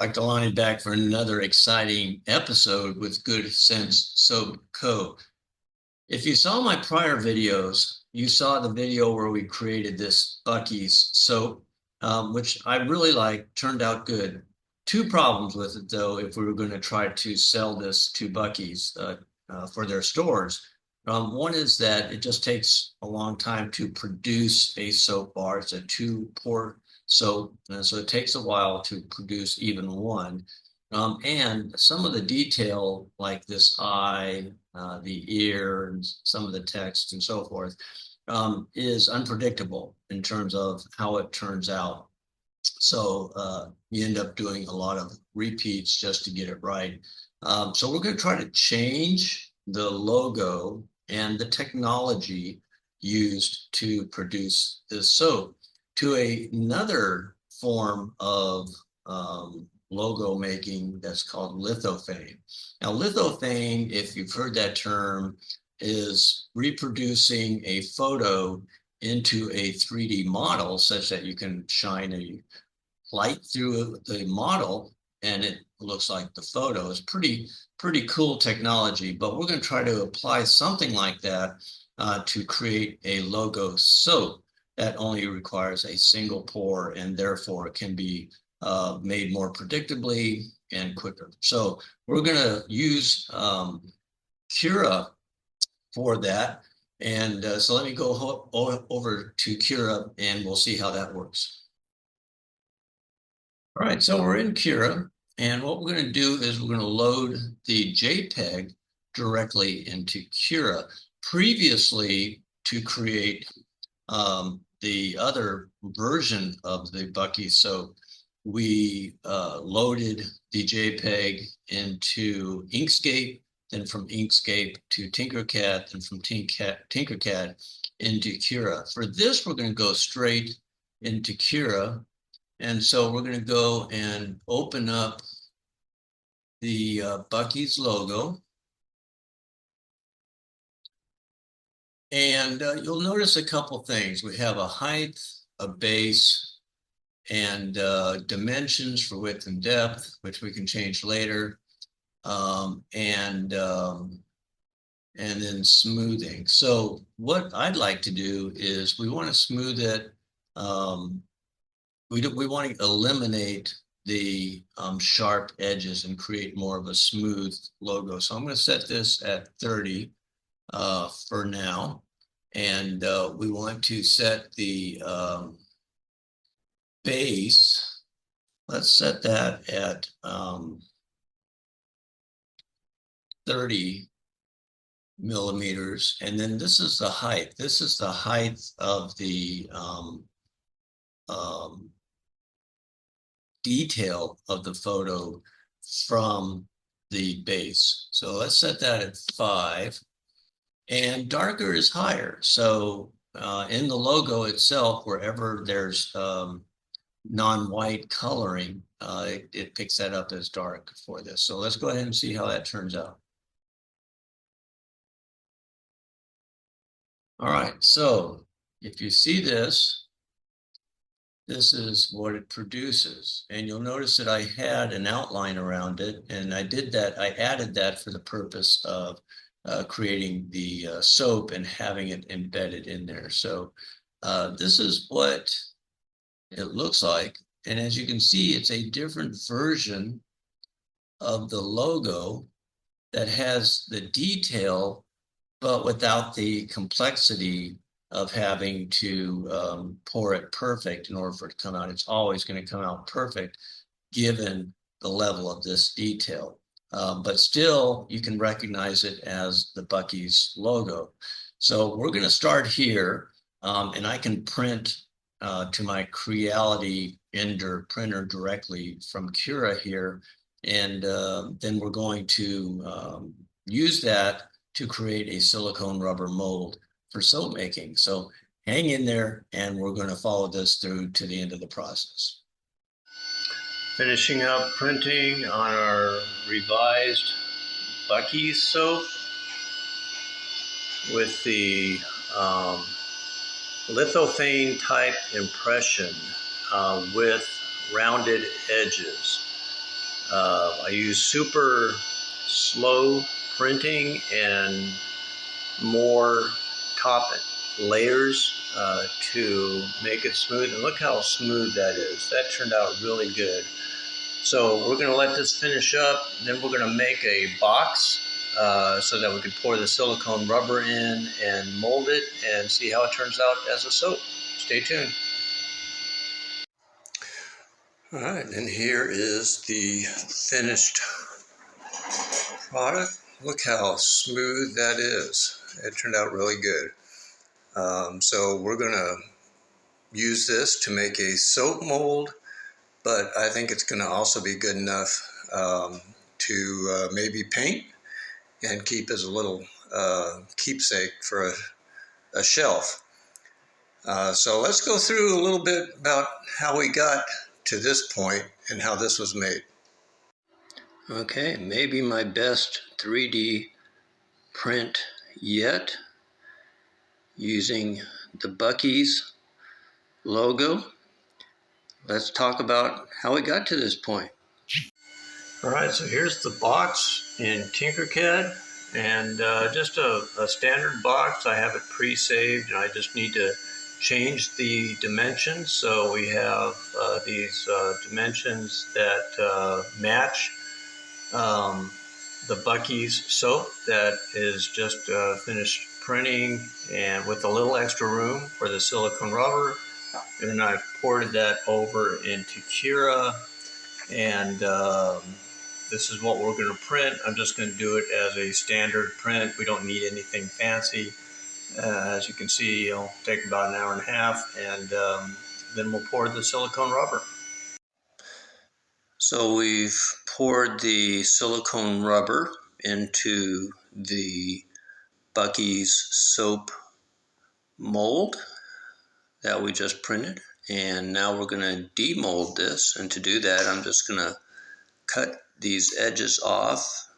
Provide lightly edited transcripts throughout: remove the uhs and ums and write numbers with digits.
Dr. Lonny back for another exciting episode with Good Sense Soap Co. If you saw my prior videos, you saw the video where we created this Buc-ee's soap, which I really like, turned out good. Two problems with it though, if we were going to try to sell this to Buc-ee's for their stores. One is that it just takes a long time to produce a soap bar. It's a two-pour soap, and so it takes a while to produce even one. And some of the detail, like this eye, the ear, and some of the text and so forth, is unpredictable in terms of how it turns out. So you end up doing a lot of repeats just to get it right. So we're going to try to change the logo and the technology used to produce this soap to another form of logo making that's called lithophane. Now, lithophane, if you've heard that term, is reproducing a photo into a 3D model such that you can shine a light through the model and it looks like the photo. Is pretty cool technology, but we're going to try to apply something like that to create a logo soap that only requires a single pour and therefore can be made more predictably and quicker. So we're going to use Cura for that. And so let me go over to Cura and we'll see how that works. All right, so we're in Cura, and what we're going to do is we're going to load the JPEG directly into Cura. Previously, to create the other version of the Buc-ee soap, we loaded the JPEG into Inkscape, then from Inkscape to Tinkercad, and from Tinkercad into Cura. For this, we're going to go straight into Cura. And so we're going to go and open up the Buc-ee's logo. And you'll notice a couple things. We have a height, a base, and dimensions for width and depth, which we can change later, and then smoothing. So what I'd like to do is we want to smooth it. We want to eliminate the sharp edges and create more of a smooth logo. So I'm going to set this at 30 for now. And we want to set the base. Let's set that at 30 millimeters. And then this is the height. This is the height of the detail of the photo from the base. So let's set that at 5. And darker is higher. So in the logo itself, wherever there's non-white coloring, it picks that up as dark for this. So let's go ahead and see how that turns out. All right, so if you see this, this is what it produces. And you'll notice that I had an outline around it, and I did that. I added that for the purpose of creating the soap and having it embedded in there. So this is what it looks like. And as you can see, it's a different version of the logo that has the detail, but without the complexity of having to pour it perfect in order for it to come out. It's always going to come out perfect given the level of this detail. But still, you can recognize it as the Buc-ee's logo. So we're going to start here, and I can print to my Creality Ender printer directly from Cura here, and then we're going to use that to create a silicone rubber mold for soap making. So hang in there, and we're going to follow this through to the end of the process. Finishing up printing on our revised Buc-ee's soap with the lithophane type impression with rounded edges. I use super slow printing and more top layers to make it smooth. And look how smooth that is. That turned out really good. So we're going to let this finish up, and then we're going to make a box so that we can pour the silicone rubber in and mold it and see how it turns out as a soap. Stay tuned. All right, and here is the finished product. Look how smooth that is. It turned out really good. So we're going to use this to make a soap mold, but I think it's going to also be good enough to maybe paint and keep as a little keepsake for a shelf. So let's go through a little bit about how we got to this point and how this was made. Okay, maybe my best 3D print yet, using the Buc-ees logo. Let's talk about how we got to this point. All right, so here's the box in Tinkercad, and just a standard box. I have it pre-saved, and I just need to change the dimensions. So we have these dimensions that match the Buc-ees soap that is just finished printing, and with a little extra room for the silicone rubber. And then I've ported that over into Kira, and this is what we're going to print. I'm just going to do it as a standard print. We don't need anything fancy. As you can see, it'll take about an hour and a half, and then we'll pour the silicone rubber. So we've poured the silicone rubber into the Buc-ees soap mold that we just printed, and now we're going to demold this. And to do that, I'm just going to cut these edges off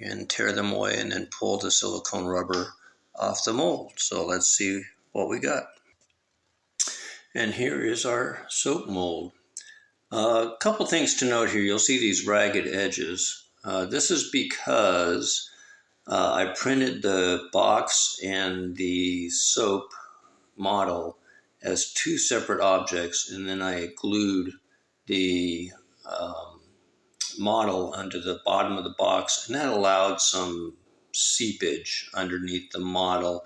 and tear them away, and then pull the silicone rubber off the mold. So let's see what we got. And here is our soap mold. A couple things to note here. You'll see these ragged edges. This is because I printed the box and the soap model as two separate objects, and then I glued the model under the bottom of the box, and that allowed some seepage underneath the model.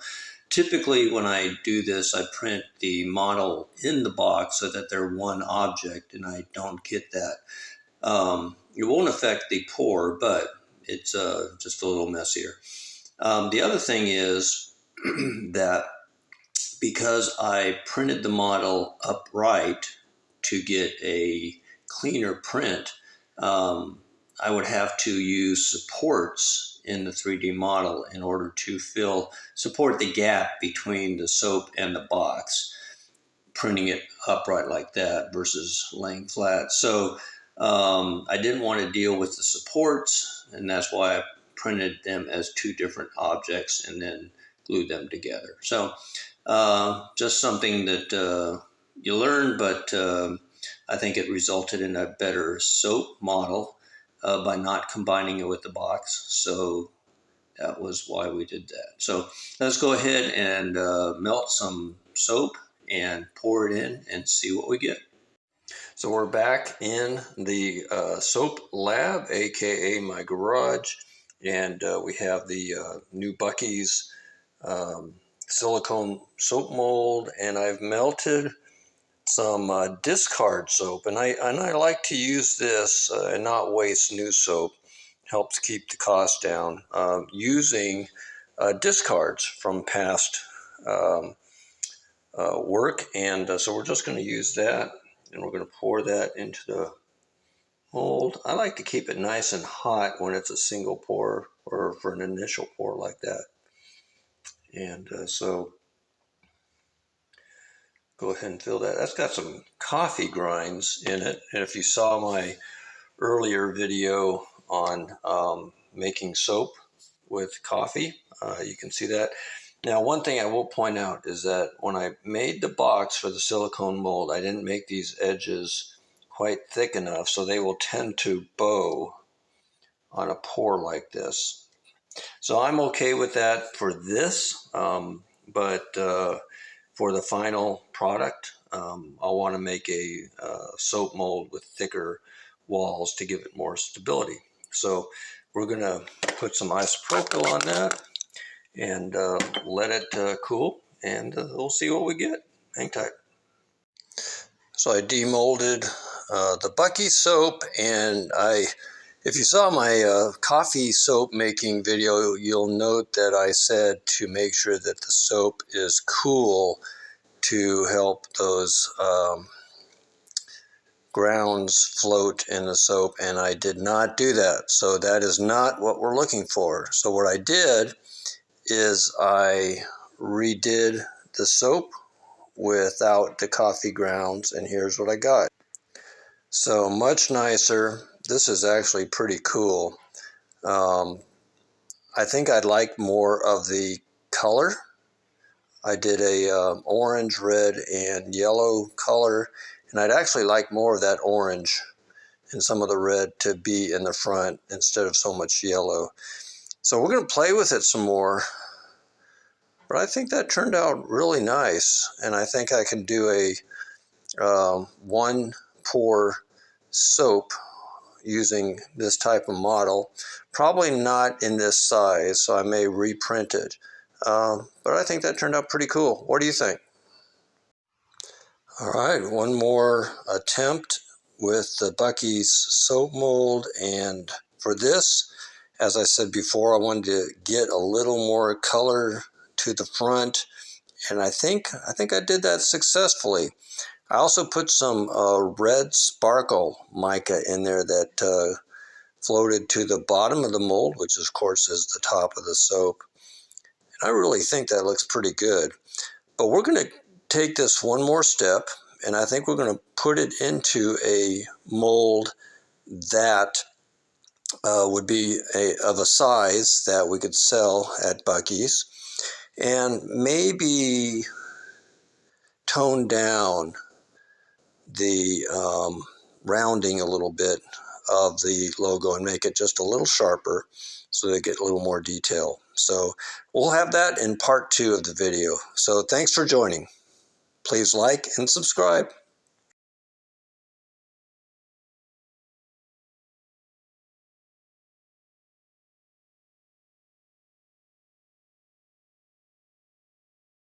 Typically, when I do this, I print the model in the box so that they're one object, and I don't get that. It won't affect the pour, but it's just a little messier. The other thing is that because I printed the model upright to get a cleaner print, I would have to use supports in the 3D model in order to support the gap between the soap and the box, printing it upright like that versus laying flat. So I didn't want to deal with the supports, and that's why I printed them as two different objects and then glued them together. So just something that you learn, but I think it resulted in a better soap model by not combining it with the box. So that was why we did that. So let's go ahead and melt some soap and pour it in and see what we get. So we're back in the soap lab, aka my garage, and we have the new Buc-ees silicone soap mold, and I've melted some discard soap, and I like to use this and not waste new soap. Helps keep the cost down using discards from past work, and so we're just going to use that, and we're going to pour that into the mold. I like to keep it nice and hot when it's a single pour or for an initial pour like that, and so go ahead and fill that. That's got some coffee grinds in it. And if you saw my earlier video on making soap with coffee, you can see that. Now, one thing I will point out is that when I made the box for the silicone mold, I didn't make these edges quite thick enough so they will tend to bow on a pour like this. So I'm okay with that for this, but for the final product, I'll want to make a soap mold with thicker walls to give it more stability. So we're going to put some isopropyl on that and let it cool, and we'll see what we get. Hang tight. So I demolded the Buc-ee soap, and if you saw my coffee soap making video, you'll note that I said to make sure that the soap is cool to help those grounds float in the soap, and I did not do that. So that is not what we're looking for. So what I did is I redid the soap without the coffee grounds, and here's what I got. So much nicer. This is actually pretty cool. I think I'd like more of the color. I did a orange, red, and yellow color, and I'd actually like more of that orange and some of the red to be in the front instead of so much yellow. So we're going to play with it some more, but I think that turned out really nice, and I think I can do a one pour soap using this type of model. Probably not in this size, so I may reprint it. But I think that turned out pretty cool. What do you think? All right, one more attempt with the Buc-ee's soap mold, and for this, as I said before, I wanted to get a little more color to the front, and I think I did that successfully. I also put some red sparkle mica in there that floated to the bottom of the mold, which of course is the top of the soap. And I really think that looks pretty good. But we're going to take this one more step, and I think we're going to put it into a mold that would be of a size that we could sell at Buc-ee's, and maybe tone down the rounding a little bit of the logo and make it just a little sharper so they get a little more detail. So we'll have that in part 2 of the video. So thanks for joining. Please like and subscribe.